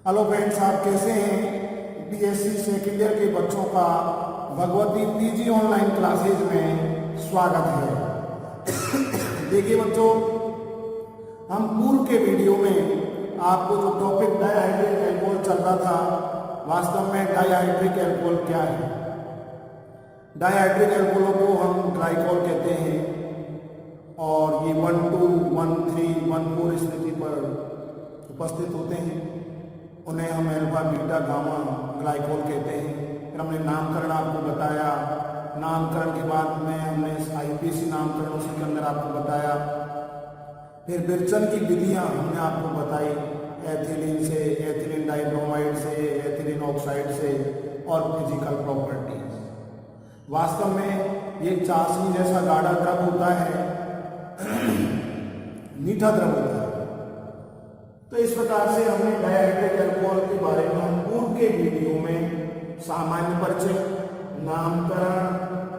Hello friends, आप कैसे हैं। बीएससी सेकेंड ईयर के बच्चों का भगवती पीजी ऑनलाइन क्लासेज में स्वागत है। देखिए बच्चों, हम पूर्व के वीडियो में आपको जो टॉपिक डायहाइड्रिक अल्कोहल चल रहा था, वास्तव में डायहाइड्रिक अल्कोहल क्या है। डायहाइड्रिक अल्कोहलों को हम ग्लाइकोल कहते हैं और ये 1, 2, 1, 3, 1, 4 स्थिति पर उपस्थित होते हैं। उन्हें हम अल्फा, बीटा, गामा ग्लाइकोल कहते हैं। फिर हमने नामकरण आपको बताया। नामकरण के बाद में हमने आईपीसी नामकरण उसी के अंदर आपको बताया। फिर विरचन की विधियां हमने आपको बताई, एथिलीन से, एथिलीन डाइब्रोमाइड से, एथिलीन ऑक्साइड से, और फिजिकल प्रॉपर्टीज। वास्तव में ये चाशनी जैसा गाढ़ा द्रव होता है, मीठा द्रव होता है। तो इस प्रकार से हमने डायहाइड्रिक अल्कोहल के बारे में हम पूर्व के वीडियो में सामान्य परिचय, नामकरण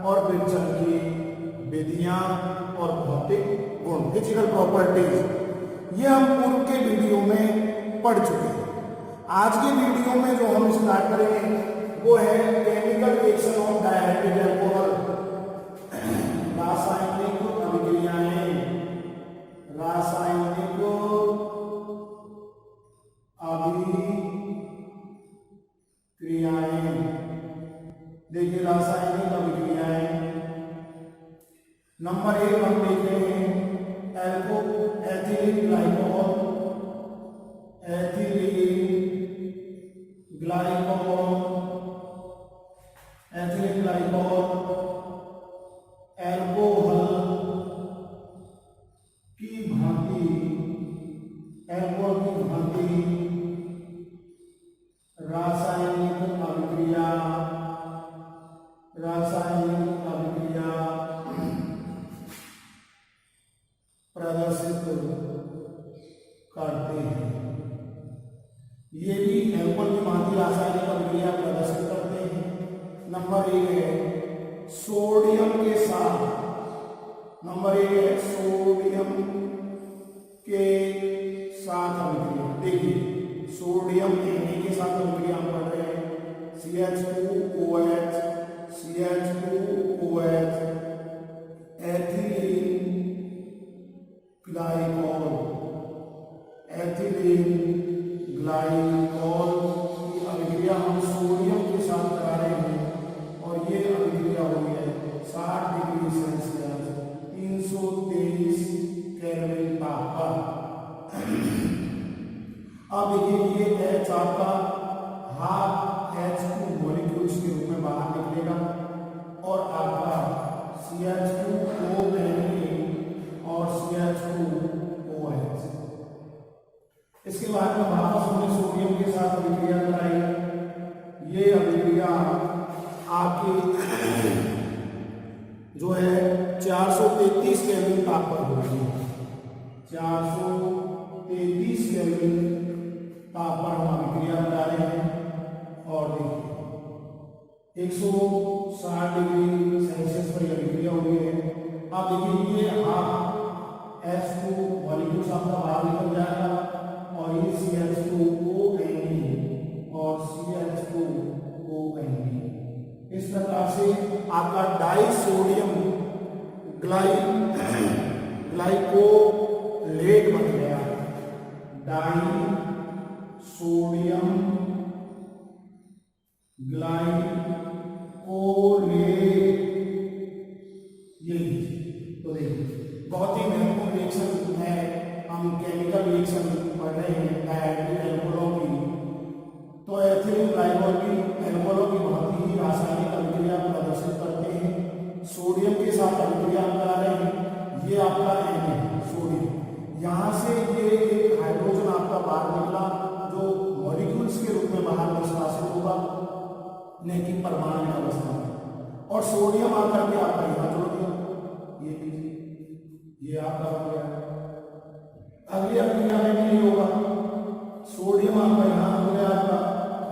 और विरचन की विधियां और भौतिक गुण, फिजिकल प्रॉपर्टीज, ये हम पूर्व के वीडियो में पढ़ चुके हैं। आज के वीडियो में जो हम स्टार्ट करेंगे वो है केमिकल रिएक्शन ऑफ डायहाइड्रिक अल्कोहल। रासायनिक अभिक्रियाएं, रासायनिक अभिक्रियाएं। देखिए रासायनिक अभिक्रियाएं नंबर 1 हम देख रहे हैं ethylene glycol, ethylene glycol, ethylene glycol alcohol की भांति, अल्कोहल की भांति रासायनिक अभिक्रिया, रासायनिक अभिक्रिया प्रदर्शित करते हैं। ये भी अल्कोहल की भांति रासायनिक अभिक्रिया प्रदर्शित करते हैं। नंबर 1 है सोडियम के साथ, नंबर 1 है सोडियम के साथ अभिक्रिया। देखिए सोडियम Na के साथ अभिक्रिया हम पढ़ रहे हैं, CH2OH, CH2OH, ethylene glycol, ethylene glycol की अभिक्रिया हम सोडियम के साथ करा रहे हैं और ये अभिक्रिया हो गई है 60 डिग्री सेल्सियस, 323 केल्विन तापमान। अब देखिए ये H आपका हाफ H2 मॉलिक्यूल्स के रूप में बाहर निकलेगा और आपका CH2ONA और CH2OH। इसके बाद में वापस हमने सोडियम के साथ अभिक्रिया कराई। ये अभिक्रिया आपकी जो है 433 केल्विन तापमान होगी, 433 केल्विन तापमान हम अभिक्रिया बता रहे हैं। और देखिए 160 डिग्री सेल्सियस पर यह अभिक्रिया हुई है। अब देखिए ये हाफ H2 मॉलिक्यूल्स आपका बाहर निकल जाएगा और ये CH2ONA और CH2ONA। इस प्रकार से आपका डाई सोडियम ग्लाइकोलेट बन गया, डाई सोडियम ग्लाइकोलेट। ये तो देखिए बहुत ही महत्वपूर्ण रिएक्शन है। हम केमिकल रिएक्शन पढ़ रहे हैं डायहाइड्रिक अल्कोहलों की। तो एथिलीन ग्लाइकोल की अल्कोहलों की बहुत ही रासायनिक अभिक्रिया प्रदर्शित करते हैं। सोडियम के साथ अभिक्रिया करा रहे हैं। ये आपका Na सोडियम, यहाँ से ये एक हाइड्रोजन आपका बाहर निकला जो मॉलिक्यूल्स के रूप में बाहर निष्कासित होगा, लेकिन परमाणु अवस्था में। और सोडियम आकर के आपका यहाँ जोड़ दिया, ये लीजिए, ये आपका हो गया। अगली अभिक्रिया में भी नहीं होगा, सोडियम आपका यहाँ हो गया, आपका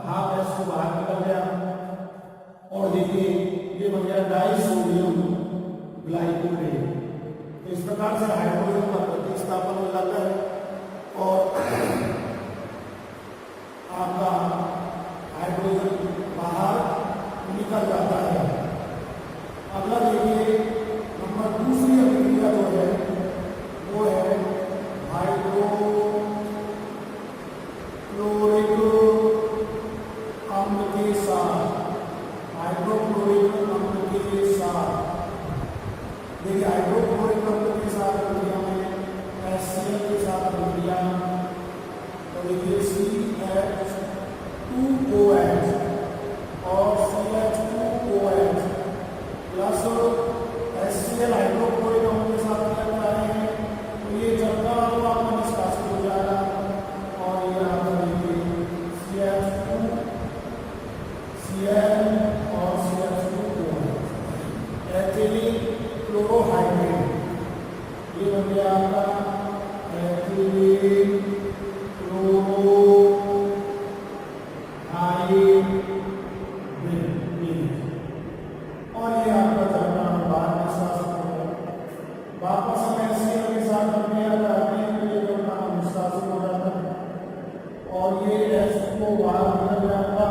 हाफ H2 बाहर निकल गया और देखिए ये बन गया डाई सोडियम ग्लाइकोलेट। तो इस प्रकार से हाइड्रोजन का प्रतिस्थापन हो जाता है और अगला देखिए नंबर दूसरी अभिक्रिया जो है वो है हाइड्रोक्लोरिक अम्ल के साथ, हाइड्रोक्लोरिक अम्ल के साथ। देखिए हाइड्रोक्लोरिक अम्ल के साथ अभिक्रिया में HCl के साथ अभिक्रिया, तो देखिए CH2OH और CH2OH प्लस HCl हाइड्रोक्लोरिक अम्ल के साथ क्या कर रहे हैं, तो ये जलता हुआ आपका निष्कासित हो जाएगा और ये आपका देखिए CH2 Cl और CH2OH एथिलीन क्लोरोहाइड्रेट, ये बन गया आपका एथिलीन क्लोरोहाइड्रेट और ये आपका जलना बाहर निष्कासित हो गया। वापस हम HCl के साथ अभिक्रिया करते हैं तो ये जलना निष्कासित हो जाता है और ये H को बाहर निकल जाएगा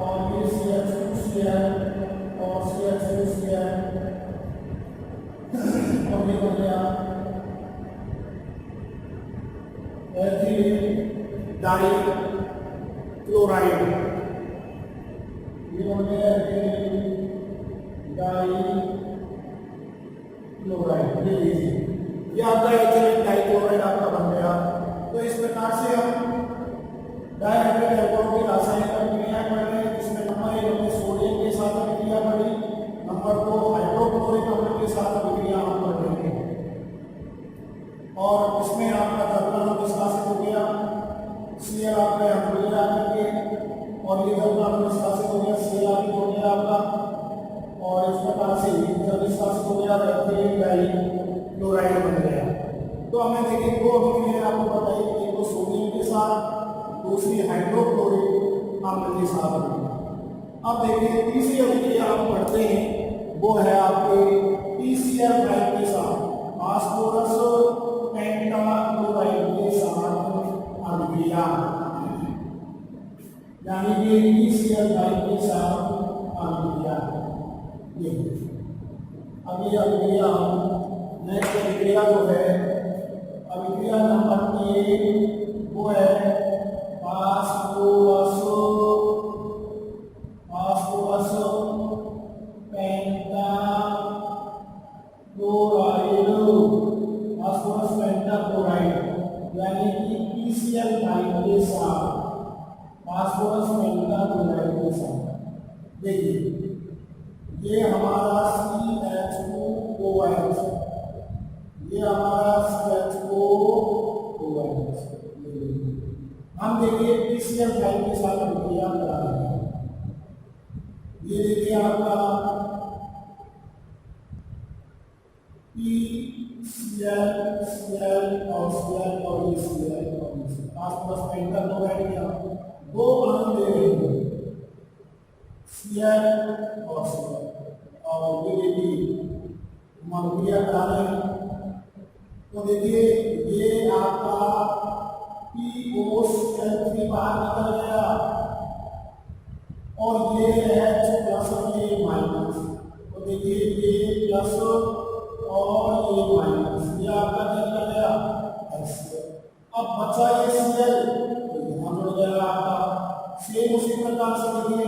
और ये CH2Cl और CH2Cl और ये हो गया एथिलीन डाइक्लोराइड, ये हो गया एथिलीन डाइक्लोराइड। ये लीजिए ये आपका एथिलीन डाइक्लोराइड आपका बन गया। तो इस प्रकार से हम डायहाइड्रेट एल्कोहल की रासायनिक अभिक्रियाएं पढ़ रहे हैं, जिसमें नंबर 1 हमने सोडियम के साथ अभिक्रिया पढ़ी, नंबर 2 हाइड्रोक्लोरिक अम्ल के साथ अभिक्रिया हम पढ़ रहे हैं और इसमें आपका जलना निष्कासित हो गया, Cl आपका अम्लीय आकर के और ये जलना निष्कासित हो गया, Cl आप हो गया आपका और इस प्रकार से जब निष्कासित हो गया एथिलीन डाइक्लोराइड बन गया। तो हमें देखिए दो अभिक्रियाएं आपको बताई, एक तो सोडियम के साथ, दूसरी हाइड्रोक्लोरिक अम्ल के साथ। अब देखिए तीसरी अभिक्रिया हम पढ़ते हैं वो है आपके PCl के साथ, फास्फोरस पेंटाक्लोराइड के साथ अभिक्रिया, यानी कि PCl के साथ अभिक्रिया। अब ये अभिक्रिया नेक्स्ट अभिक्रिया जो है अभिक्रिया नंबर 3 वो है फास्फोरस पेंटाक्लोराइड यानी कि PCl के साथ, फास्फोरस पेंटाक्लोराइड के साथ। देखिए ये हमारा CH2OH, ये हमारा CH2OH। हम देखिए PCl के साथ अभिक्रिया करा रहे हैं। ये देखिए आपका PCl Cl और Cl और ये Cl और फास्फोरस पेंटाक्लोराइड क्या दो अणु ले रहे हैं, Cl और Cl और ये देखिए हम अभिक्रिया करा रहे हैं। तो देखिए ये आपका POCl3 बाहर निकल गया और ये H प्लस ये माइनस, तो देखिए ये प्लस और ये माइनस, ये आपका निकल गया HCl। अब बचा ये Cl, तो यहाँ जुड़ गया आपका सेम उसी प्रकार से देखिए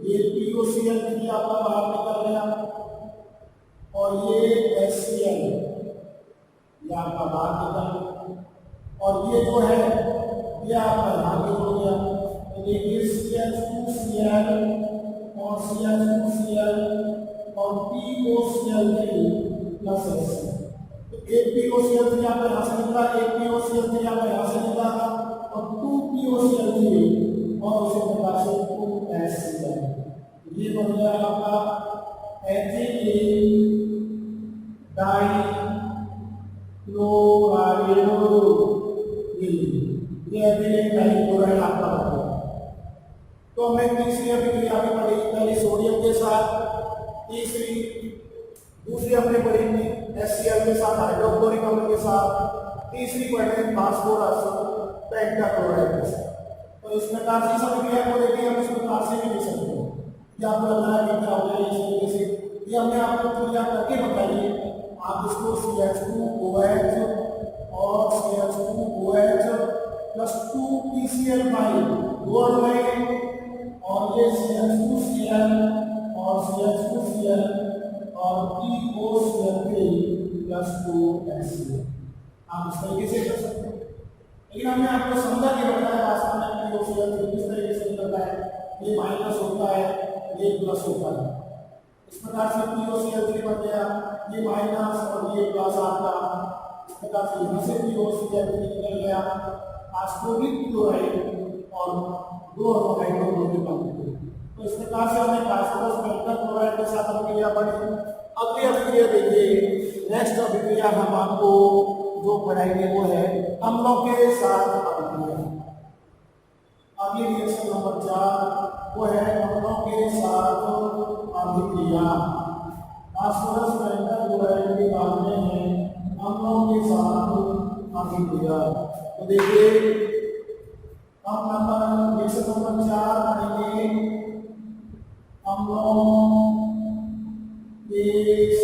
ये POCl3 आपका बाहर निकल गया और ये HCl ये आपका बाहर निकल गया और ये जो है ये आपका यहाँ पे जुड़ गया। तो देखिए CH2Cl और CH2Cl और POCl3 प्लस HCl, तो एक POCl3 आपका यहाँ से निकला, एक POCl3 आपका यहाँ से निकला और 2 POCl3 और उसी प्रकार से 2 HCl। ये बन गया आपका एथिलीन डाइक्लोराइड, ये एथिलीन डाइक्लोराइड आपका बन गया। तो हमें तीसरी अभिक्रिया भी पढ़ी, पहले सोडियम के साथ, दूसरी हमने पढ़ी थी HCl के साथ, हाइड्रोक्लोरिक अम्ल के साथ, तीसरी पढ़े फास्फोरस पेंटाक्लोराइड के साथ। तो इस प्रकार से अभिक्रिया को देखिए हम इस प्रकार से भी लिख सकते हैं, या आपको लग रहा है कि क्या हो गया इस तरीके से, ये हम और POCl3 प्लस 2HCl। आप इस तरीके से कर सकते हैं, लेकिन हमने आपको समझा के बताया वास्तव में POCl3 किस तरीके से निकलता है। ये माइनस होता है, ये प्लस होता है। इस प्रकार से POCl3 बन गया, ये माइनस और ये प्लस आपका। इस प्रकार से यहाँ से POCl3 निकल गया फास्फोरिक क्लोराइड और 2 हाइड्रोक्लोरिक अम्ल। तो इस प्रकार से हमने फास्फोरस मेटल क्लोराइड के साथ अभिक्रिया पढ़ी। अगली अभिक्रिया देखिए, नेक्स्ट अभिक्रिया हम आपको जो पढ़ाएंगे वो है अम्लों के साथ अभिक्रिया। अगली रिएक्शन नंबर 4 वो है अम्लों के साथ अभिक्रिया। फास्फोरस मेटल क्लोराइड के बाद में है अम्लों के साथ अभिक्रिया। तो देखिए हम रिएक्शन नंबर 4 पढ़ेंगे अम्लों के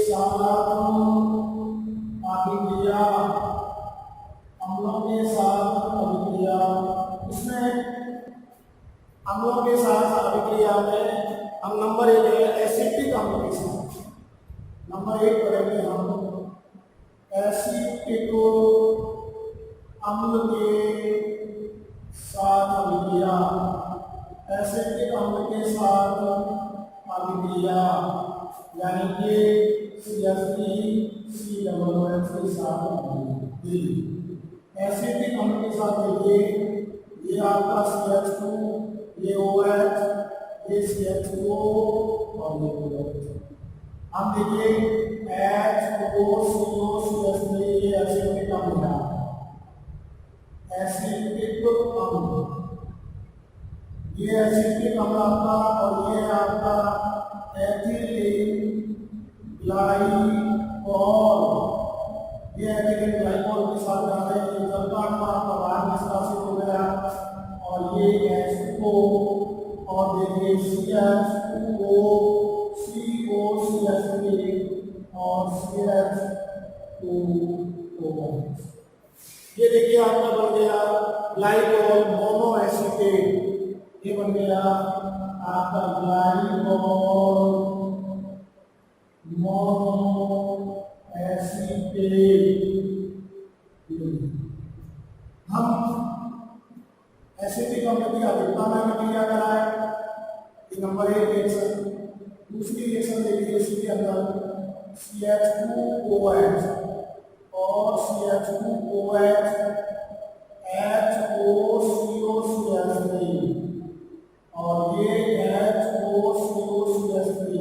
साथ अभिक्रिया। अम्लों के साथ अभिक्रिया, इसमें अम्लों के साथ अभिक्रिया में हम नंबर 1 है एसिटिक अम्ल के साथ। नंबर 1 पढ़ेंगे हम एसिटिक अम्ल के साथ अभिक्रिया। एसिटिक अम्ल के साथ अभिक्रिया यानी कि CH3COOH के साथ एसिटिक अम्ल के साथ देखिए, ये आपका CH2, ये OH, ये CH2O और ये OH। हम देखिए HOCO ये एसिटिक अम्ल है, एसिटिक अम्ल, ये एसिटिक अम्ल आपका और ये आपका एथिलीन ग्लाइकोल। ये एथिलीन ग्लाइकोल के साथ जाते हैं, ये जल का अणु आपका बाहर निष्कासित हो गया और ये H2O और देखिए CH2O, COCH3 और CH2OH। ये देखिए आपका बन गया ग्लाइकोल मोनोएसिटेट। ये बन गया आपका ग्लाइकोल मोनोएसिटेट। हम एसिटिक अम्ल की अधिकता में अभिक्रिया कराए, ये नंबर 1 रिएक्शन। दूसरी रिएक्शन देखिए इसी के अंदर CH2OH और CH2OH HOCOCH3 और ये HOCOCH3,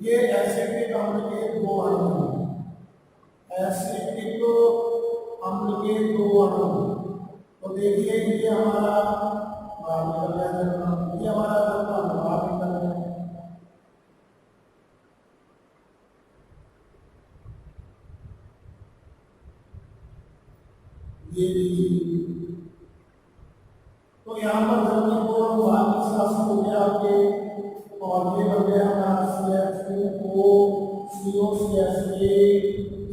ये एसिटिक अम्ल के 2 अणु हैं। एसिटिक अम्ल के 2 अणु। तो देखिए ये हमारा बाहर निकल गया, ये हमारा बाहर निकल गया। ये तो यहाँ पर जल्दी को बाहर निष्कासित हो गया आपके और ये बन गया हमारा CH2O COCH3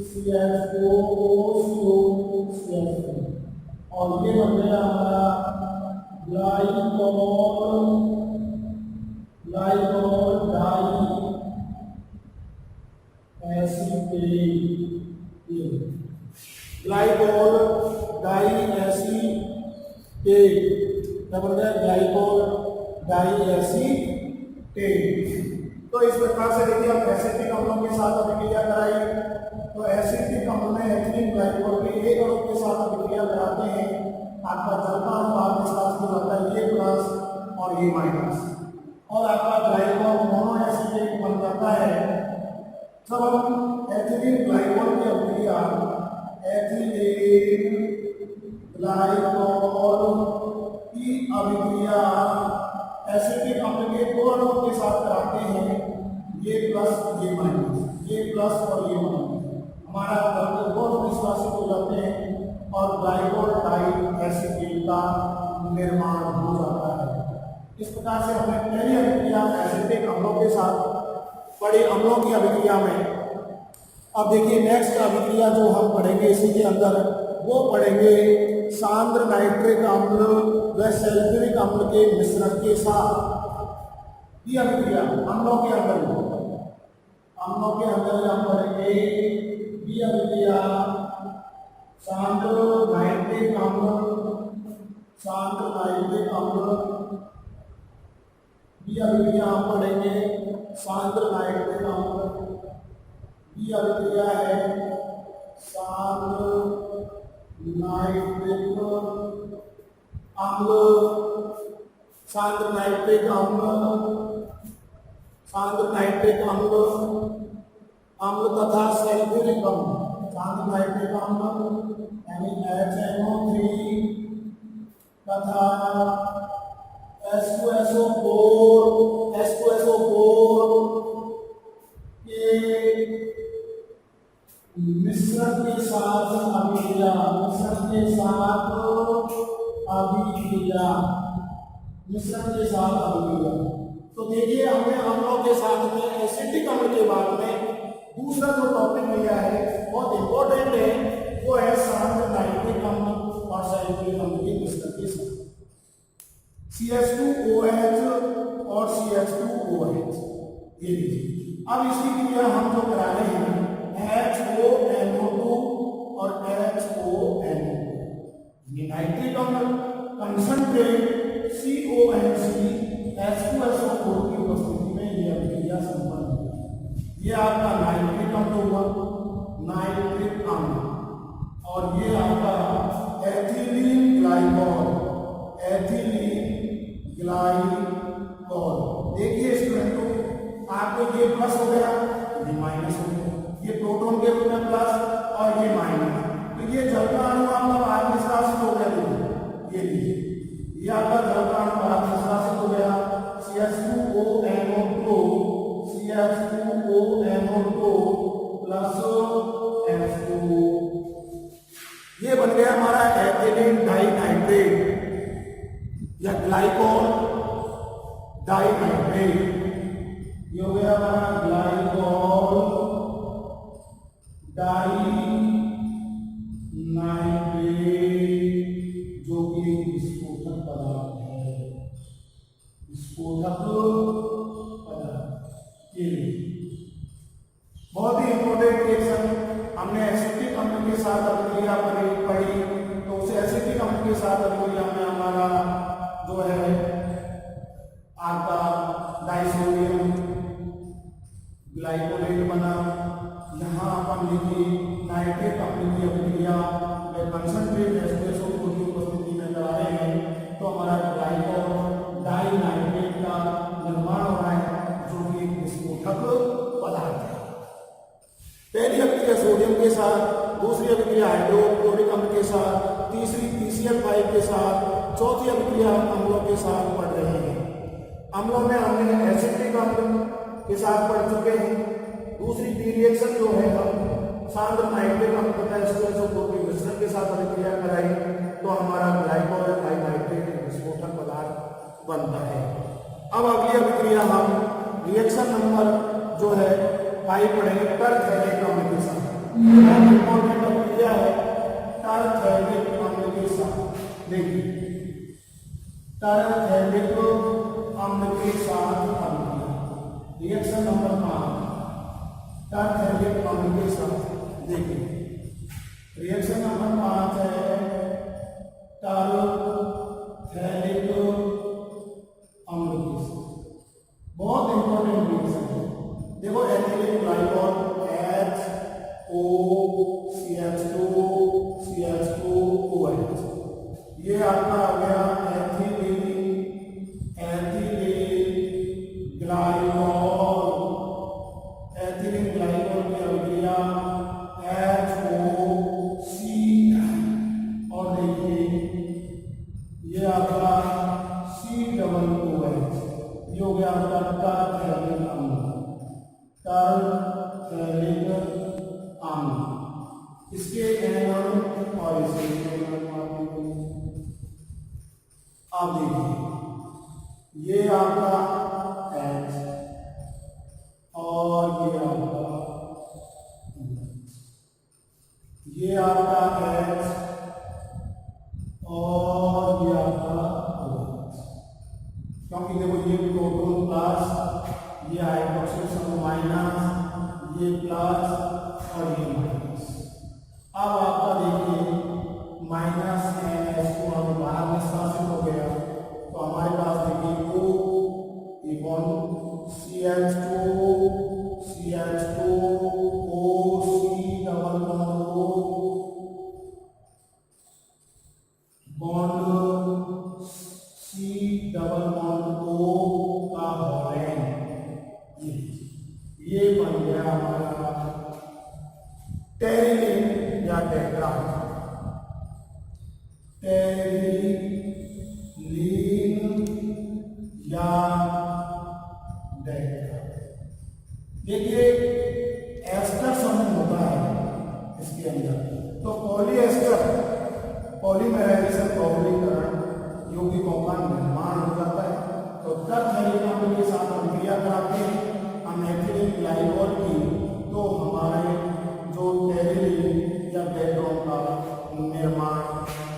CH2O COCH3 और ये बन गया हमारा glycol diacetate. Glycol diacetate क्या बन गया, ग्लाइकोल डाई एसिटेट। तो इस प्रकार से देखिए आप एसिटिक अम्लों के साथ अभिक्रिया कराई। तो एसिटिक अम्ल में एथिलीन ग्लाइकोल के एक अणु के साथ अभिक्रिया कराते हैं, आपका जल का अणु बाहर निष्कासित हो जाता है, ये प्लस और ये माइनस, और आपका ग्लाइकोल मोनोएसिटेट बन जाता है। जब हम एथिलीन ग्लाइकोल की अभिक्रिया एथिलीन ग्लाइकोल की अभिक्रिया एसिटिक अम्ल के 2 अणुओं के साथ कराते हैं, ये प्लस ये माइनस, ये प्लस और ये माइनस, हमारा दो 2 अणु निष्कासित हो जाते हैं और ग्लाइकोल डाई एसिटेट का निर्माण हो जाता है। इस प्रकार से हमने पहली अभिक्रिया एसिटिक अम्लों के साथ पढ़ी, अम्लों की अभिक्रिया में। अब देखिए नेक्स्ट अभिक्रिया जो हम पढ़ेंगे इसी के अंदर, वो पढ़ेंगे सांद्र नाइट्रिक अम्ल व सल्फ्यूरिक अम्ल के मिश्रण के साथ। ये अभिक्रिया अम्लों के अंदर हम लोग के अंदर हम पढ़ेंगे बी अभिक्रिया शांत नाइट्रिक अम्ल, शांत नाइट्रिक अम्ल। बी अभिक्रिया हम पढ़ेंगे शांत नाइट्रिक अम्ल। बी अभिक्रिया है शांत नाइट्रिक अम्ल, शांत नाइट्रिक अम्ल, शांत नाइट्रिक अम्ल, अम्ल तथा सल्फ्यूरिक अम्ल। शांत नाइट्रिक अम्ल यानी HNO3 तथा H2SO4 के मिश्रण के साथ अभिक्रिया, मिश्रण के साथ अभिक्रिया, मिश्रण के साथ अभिक्रिया। तो देखिए हमने अम्लों के साथ में एसिटिक अम्ल के बाद में दूसरा जो टॉपिक लिया है बहुत इंपॉर्टेंट है, वो है शांत नाइट्रिक अम्ल और सल्फ्यूरिक अम्ल के मिश्रण के साथ CH2OH और CH2OH। ये लीजिए, अब इसकी क्रिया हम जो करा रहे हैं HONO2 और HONO2, ये नाइट्रिक अम्ल कंसंट्रेट CONC H2SO4 की उपस्थिति में ये अभिक्रिया संपन्न होगी। ये आपका नाइट्रिक अम्ल हुआ, नाइट्रिक अम्ल, और ये आपका एथिलीन ग्लाइकॉल, एथिलीन ग्लाइकॉल। देखिए स्टूडेंटों, आपको ये प्लस हो गया, ये माइनस हो गया, ये प्रोटॉन के रूप में प्लस और ये माइनस, तो ये जल का अणु आपका बाहर निष्कासित हो गया। देखिए ये लीजिए, ये आपका जल का अणु बाहर निष्कासित हो गया, CH2ONO2 प्लस H2, ये बन गया हमारा एथिलीन डाइनाइट्रेट या ग्लाइकोल डाइनाइट्रेट। ये हो गया हमारा ग्लाइकोल डाइनाइट्रेट, जो कि विस्फोटक पदार्थ है, विस्फोटक पदार्थ। बहुत ही इंपॉर्टेंट रिएक्शन हमने एसिटिक अम्ल के साथ अभिक्रिया पढ़ी, तो उस एसिटिक अम्ल के साथ अभिक्रिया में हमारा जो है आपका डाइसोडियम ग्लाइकोलेट बना। यहाँ अपन लिखी नाइट्रिक अम्ल की अभिक्रिया में कंसंट्रेट H2SO4 की उपस्थिति में करा रहे हैं, तो हमारा ग्लाइकोल डाइनाइट्रेट का निर्माण हो रहा है, जो कि एक विस्फोटक पदार्थ है। पहली अभिक्रिया सोडियम के साथ, दूसरी अभिक्रिया हाइड्रोक्लोरिक अम्ल के साथ, तीसरी PCl5 के साथ, चौथी अभिक्रिया अम्लों के साथ पढ़ रहे हैं। अम्लों में हमने एसिटिक अम्ल के साथ पढ़ चुके हैं। दूसरी पी रिएक्शन जो है हम शांत नाइट्रिक अम्ल तथा H2SO4 के मिश्रण के साथ अभिक्रिया कराई, तो हमारा ग्लाइकोल डाइनाइट्रेट विस्फोटक पदार्थ बनता है। अब अगली अभिक्रिया हम रिएक्शन नंबर जो है 5 पढ़ेंगे टरफेरिक अम्ल के साथ। इंपॉर्टेंट अभिक्रिया है टरफेरिक अम्ल के साथ। देखिए टरफेरिक अम्ल के साथ अभिक्रिया, रिएक्शन नंबर 5 टरफेरिक अम्ल के साथ। देखिए रिएक्शन नंबर 5 है टरफेरिक अम्ल के साथ। बहुत इंपॉर्टेंट रिएक्शन है। देखो एथिलीन ग्लाइकॉल HOCH2CH2OH, ये आपका आ गया एथिलीन ग्लाइकॉल, एथिलीन ग्लाइकॉल की अभिक्रिया HOC, और देखिए ये आपका COOH, ये हो गया आपका टरफेरिक अम्ल, टरफेरिक अम्ल। इसके एनम और इसके अब देखिए ये आपका H और ये आपका H और ये आपका OH, क्योंकि देखो ये प्रोटॉन प्लस, ये हाइड्रोक्सिल समूह माइनस, ये प्लस और ये माइनस। अब आपका देखिए माइनस NH2 बाहर निष्कासित हो गया, तो हमारे पास देखिए O ये bond CH2 OC double bond C double bond O का हॉलैंड, ये बन गया हमारा टेरिलिन या टेट्रा। टेरिलिन या टेट्रा। देखिए एस्टर समूह होता है इसके अंदर, तो पॉलीएस्टर पॉलीमराइजेशन बहुलकीकरण यौगिकों का निर्माण हो जाता है। तो टर्थ के साथ हम क्रिया कराते हैं हम एथिलीन ग्लाइकोल की, तो हमारे जो टेरिलिन या टेट्रोन का निर्माण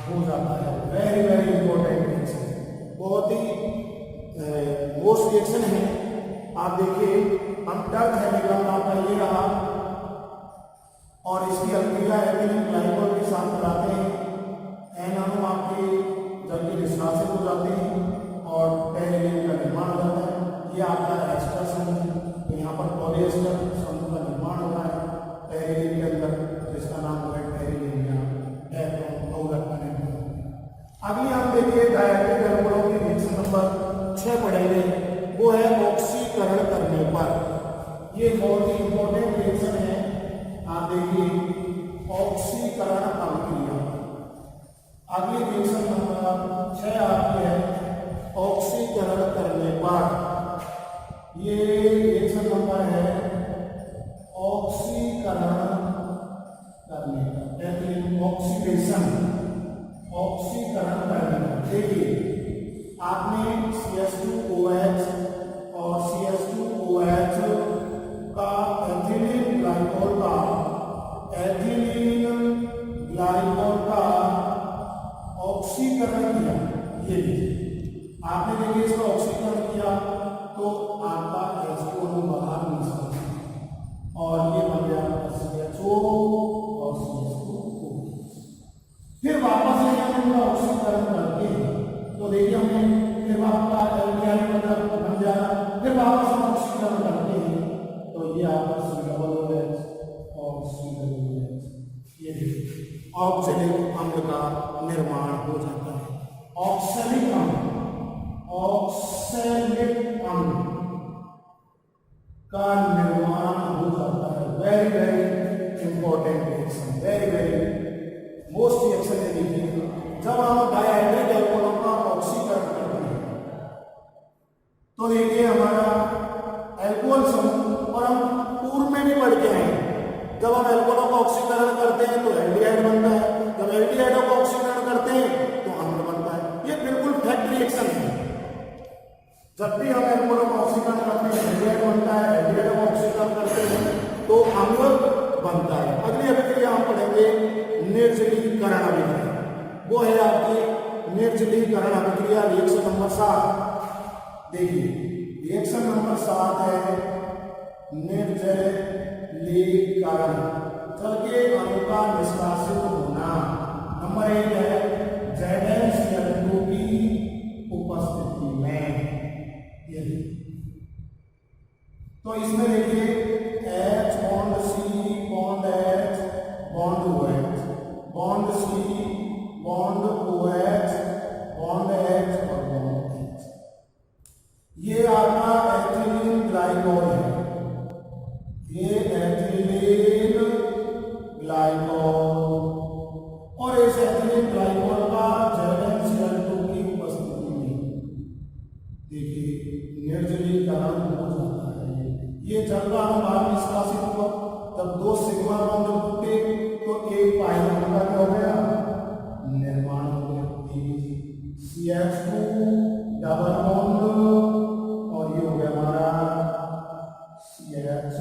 हो जाता है। वेरी वेरी इंपॉर्टेंट रिएक्शन, बहुत ही मोस्ट रिएक्शन है। आप देखिए हम टर्थ हेलिकम आपका ये रहा और इसकी अभिक्रिया एथिलीन ग्लाइकोल के साथ कराते हैं, एन अणु आपके जल्दी निष्कासित हो जाते हैं और टेरिलिन का निर्माण हो जाता है। ये आपका एस्टर समूह, तो यहाँ पर पॉलीएस्टर समूह का निर्माण होता है टेरिलिन के अंदर, जिसका नाम हो है टेरिलिन या टेट्रोन बहुलक। अगली हम देखिए डायरेक्टिक एल्कोहलों की रिएक्शन नंबर 6 पढ़ेंगे, वो है ऑक्सीकरण करने पर। ये बहुत ही इंपॉर्टेंट रिएक्शन है। आप देखिए ऑक्सीकरण अभिक्रिया। अगली रिएक्शन नंबर 6 आपकी है ऑक्सीकरण करने पर। ये रिएक्शन नंबर है ऑक्सीकरण करने पर, एथिलीन ऑक्सीडेशन, ऑक्सीकरण करने पर। देखिए आपने CH2OH और CH2OH का एथिलीन ग्लाइकोल का ऑक्सीकरण किया। ये आपने देखिए इसका ऑक्सीकरण किया तो आपका H2 अणु बाहर निकला और ये बन गया CHO और CH2O। फिर वापस से हम ऑक्सीकरण करते हैं, तो देखिए हमने फिर आपका एल्डिहाइड मतलब बन जाना, फिर वापस हम ऑक्सीकरण करते हैं तो ये आपका COOH और COOH, ये देखिए ऑक्सैलिक अम्ल का निर्माण हो जाता है। ऑक्सैलिक अम्ल का निर्माण हो जाता है। Very very important reaction, very very most reaction है। देखिए जब हम डायहाइड्रिक एल्कोहलों का ऑक्सीकरण करते हैं तो देखिए हमारा एल्कोहल समूह, और हम पूर्व में भी पढ़ के आए, जब हम एल्कोहलों का ऑक्सीकरण करते हैं तो एल्डिहाइड बनता है, जब एल्डिहाइडों का ऑक्सीकरण करते हैं तो अम्ल बनता है। ये बिल्कुल फैक्ट रिएक्शन है। जब भी हम एल्कोहलों का ऑक्सीकरण करते हैं एल्डिहाइड बनता है, एल्डिहाइडों का ऑक्सीकरण करते हैं तो अम्ल बनता है। अगली अभिक्रिया हम पढ़ेंगे निर्जलीकरण अभिक्रिया, वो है आपकी निर्जलीकरण अभिक्रिया रिएक्शन नंबर 7। देखिए रिएक्शन नंबर 7 है निर्जलीकरण, जल के अणु का निष्कासित होना। नंबर 1 है ZnCl2 की उपस्थिति में। ये तो इसमें देखिए H bond C bond H bond OH bond C bond OH bond H और बॉन्ड H, ये आपका एथिलीन ग्लाइकोल है। ये एथिलीन ग्लाइकोल और इस एथिलीन ग्लाइकोल का ZnCl2 की उपस्थिति में देखिए निर्जलीकरण हो जाता है। ये जल का अणु बाहर निष्कासित हुआ, तब 2 सिग्मा बॉन्ड टूटे तो एक पाइरोन का क्या हो गया, निर्माण हो गया। CH2 डबल बॉन्ड और ये हो गया हमारा CH2।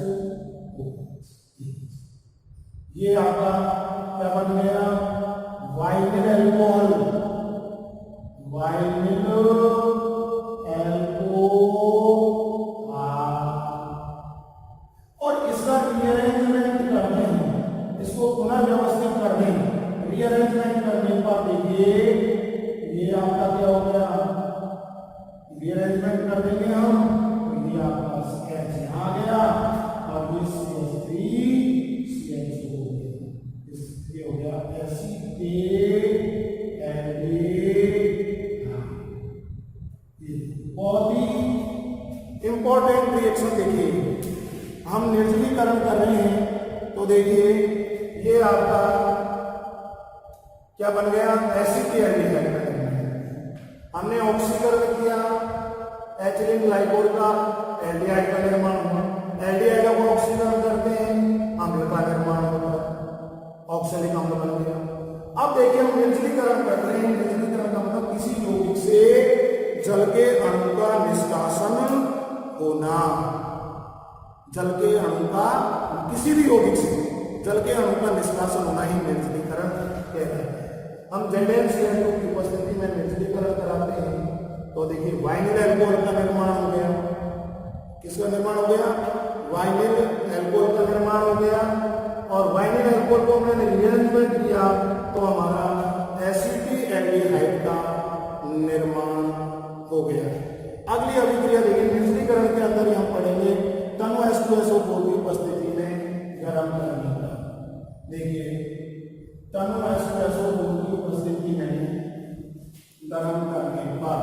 ये आपका क्या बन गया, वाइनिल एल्कोहल, वाइनिल एल्कोहल। और इसका रीअरेंजमेंट करते हैं, इसको पुनः व्यवस्थित कर दें। रीअरेंजमेंट करने पर देखिए ये आपका क्या हो गया, रीअरेंजमेंट कर देंगे हम तो ये आपका H यहाँ आ गया और ये CH3 CH2 हो गया, ये हो गया एसीटेट एल्डेहाइड। ये बहुत ही इंपॉर्टेंट रिएक्शन देखिए, हम निर्जलीकरण कर रहे हैं तो देखिए ये आपका क्या बन गया, एसीटेट हमने ऑक्सीकरण किया एथिलीन ग्लाइकोल का, एल्डिहाइड का निर्माण हुआ। एल्डिहाइड को ऑक्सीकरण करते हैं, अम्ल का निर्माण होगा, ऑक्सैलिक अम्ल बन गया। अब देखिए हम निर्जलीकरण कर रहे हैं, निर्जलीकरण का मतलब किसी यौगिक से जल के अणु का निष्कासन होना। जल के अणु का, किसी भी यौगिक से जल के अणु का निष्कासन होना ही निर्जलीकरण कहलाता है। हम ZnCl2 की उपस्थिति में निर्जलीकरण कराते हैं तो देखिए वाइनिल एल्कोहल का निर्माण हो गया। किसका निर्माण हो गया, वाइनिल एल्कोहल का निर्माण हो गया। और वाइनिल एल्कोहल को हमने रीअरेंजमेंट किया तो हमारा एसीटेल्डिहाइड का निर्माण हो गया। अगली अभिक्रिया देखिए निर्जलीकरण के अंदर हम पढ़ेंगे तनु H2SO4 की उपस्थिति में गर्म करने का। देखिए तनु H2SO4 की उपस्थिति में गर्म करने पर,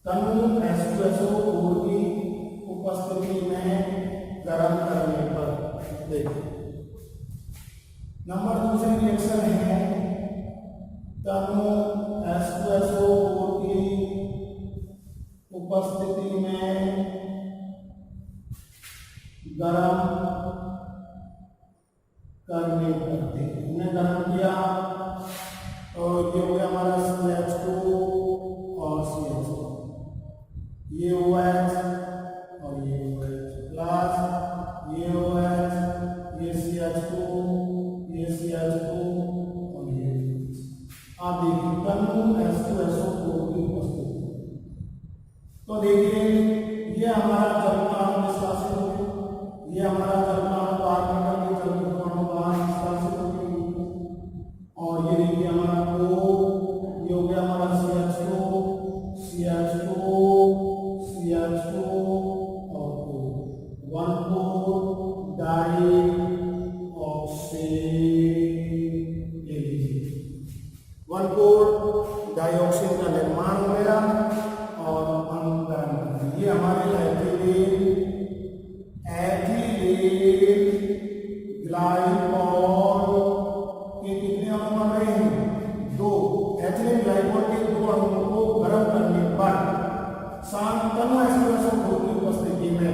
तनु H2SO4 की उपस्थिति में गर्म करने पर देखिए नंबर दूसरी रिएक्शन है तनु H2SO4 की उपस्थिति में गर्म करने पर हमने गर्म किया और ये हो गया हमारा CH2 और CH2, ये OH और ये OH प्लस, ये OH, ये CH2, ये CH2 और ये OH। आप देखिए तनु H2SO4 की उपस्थिति तो देखिए ये हमारा जल का अणु निष्कासित हो गया, ये हमारा जल का अणु बाहर निकल के जल का अणु बाहर निष्कासित हो गया। और ये देखिए हमारा O, ये हो गया हमारा CH2 CH2 CH2 और O, 1,4 डाइऑक्सी, ये लीजिए 1,4 डाइऑक्सिन का निर्माण हो गया और ये हमारे एथिलीन ग्लाइकोल के कितने अणु बन रहे हैं, 2। एथिलीन ग्लाइकोल के 2 अणुओं को गर्म करने पर तनु H2SO4 की उपस्थिति में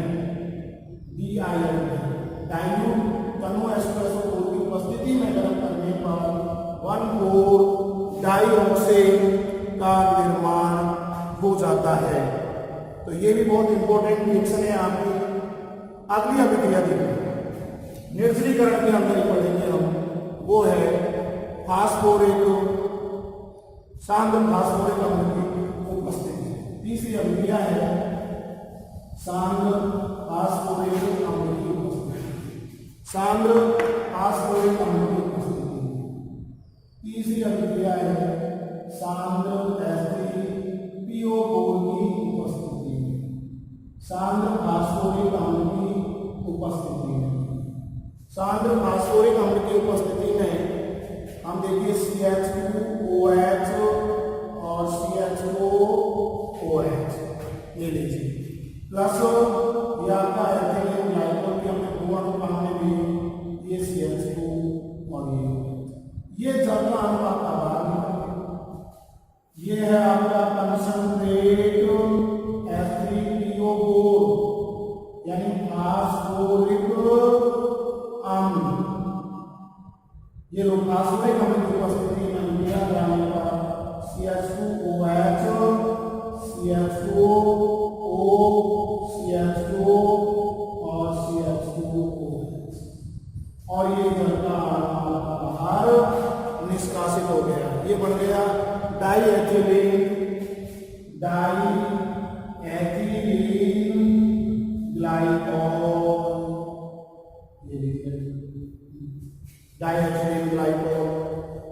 डाइल्यूट तनु H2SO4 की उपस्थिति में गर्म करने पर 1,4 डाइऑक्सिन का निर्माण हो जाता है। तो ये भी बहुत इंपॉर्टेंट रिएक्शन है आपकी। अगली अभिक्रिया देखिए निर्जलीकरण के अंदर ही पढ़ेंगे हम, वो है फास्फोरिक, सांद्र फास्फोरिक अम्ल की उपस्थिति। तीसरी अभिक्रिया है सांद्र फास्फोरिक अम्ल की उपस्थिति, सांद्र फास्फोरिक अम्ल की उपस्थिति। तीसरी अभिक्रिया है सांद्र H3PO4 की उपस्थिति में, सांद्र फास्फोरिक अम्ल की उपस्थिति में। सांद्र फास्फोरिक अम्ल की उपस्थिति में हम देखिए CH2OH और CH2OH ये लीजिए प्लस ये आपका एथिलीन ग्लाइकोल के हमने 2 अणु हमने भी ये CH2 और ये जल का अणु आपका बाहर निकल, ये है आपका कंसंट्रेट H3PO4 यानी फास्फोरिक अम्ल। ये लोग फास्फोरिक अम्ल की उपस्थिति में लिया जाने पर CH2OH CH2O CH2 और CH2OH और ये जल का अणु बाहर निष्कासित हो गया। ये बन गया डाईएथिलीन डाइएथिलीन ग्लाइकोल।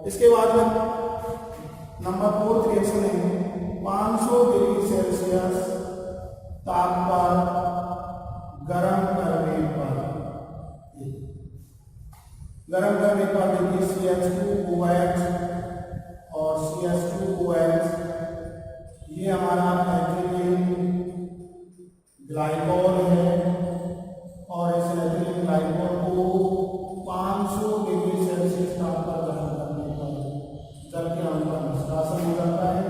इसके बाद में नंबर 4 रिएक्शन है 500 डिग्री सेल्सियस ताप पर गर्म करने पर देखिए CH2OH और CH2OH ये हमारा एथिलीन ग्लाइकोल है और इस एथिलीन ग्लाइकोल को 500 डिग्री सेल्सियस ताप पर गर्म करने पर जल के अणु का निष्कासन हो जाता है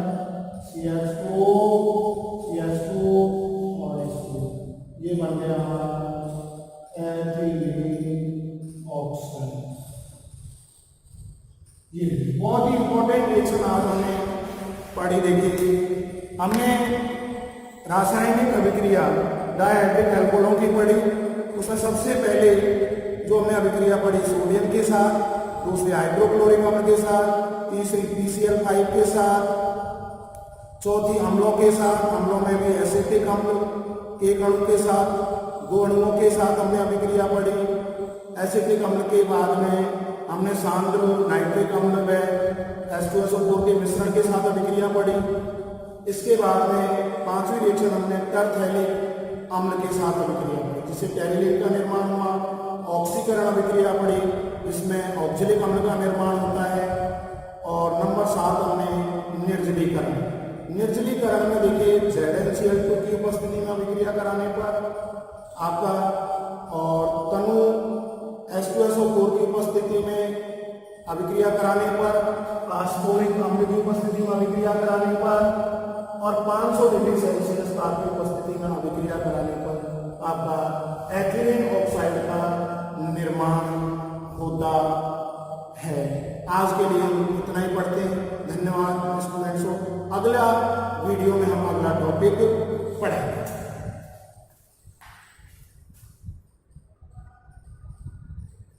CH2 और H2 ये बन गया हमारा एथिलीन ऑक्साइड। ये बहुत ही इंपॉर्टेंट रिएक्शन आज हमने पढ़ी। देखिए हमने रासायनिक अभिक्रिया डायएथिल अल्कोहलों की पढ़ी। उसमें सबसे पहले जो हमने अभिक्रिया पढ़ी सोडियम के साथ, दूसरी हाइड्रोक्लोरिक अम्ल के साथ, तीसरी PCl5 के साथ, चौथी अम्लों के साथ, अम्लों में भी एसिटिक अम्ल एक अणु के साथ, 2 अणुओं के साथ हमने अभिक्रिया पढ़ी। एसिटिक अम्ल के बाद में हमने सांद्र नाइट्रिक अम्ल व H2SO4 के मिश्रण के साथ अभिक्रिया पढ़ी। इसके बाद में 5वीं रिएक्शन हमने टरथैलिक अम्ल के साथ अभिक्रिया पढ़ी जिससे टैरिलेट का निर्माण हुआ। ऑक्सीकरण अभिक्रिया पढ़ी इसमें ऑक्जेलिक अम्ल का निर्माण होता है। और नंबर 7 हमने निर्जलीकरण में देखिए ZnCl2 की उपस्थिति में अभिक्रिया कराने पर आपका और तनु H2SO4 की उपस्थिति में अभिक्रिया कराने पर, फास्फोरिक अम्ल की उपस्थिति में अभिक्रिया कराने पर और 500 डिग्री सेल्सियस ताप की उपस्थिति में अभिक्रिया कराने पर आपका एथिलीन ऑक्साइड का निर्माण होता है। आज के लिए हम इतना ही पढ़ते हैं। धन्यवाद स्टूडेंट्सों। अगला वीडियो में हम अगला टॉपिक पढ़ेंगे।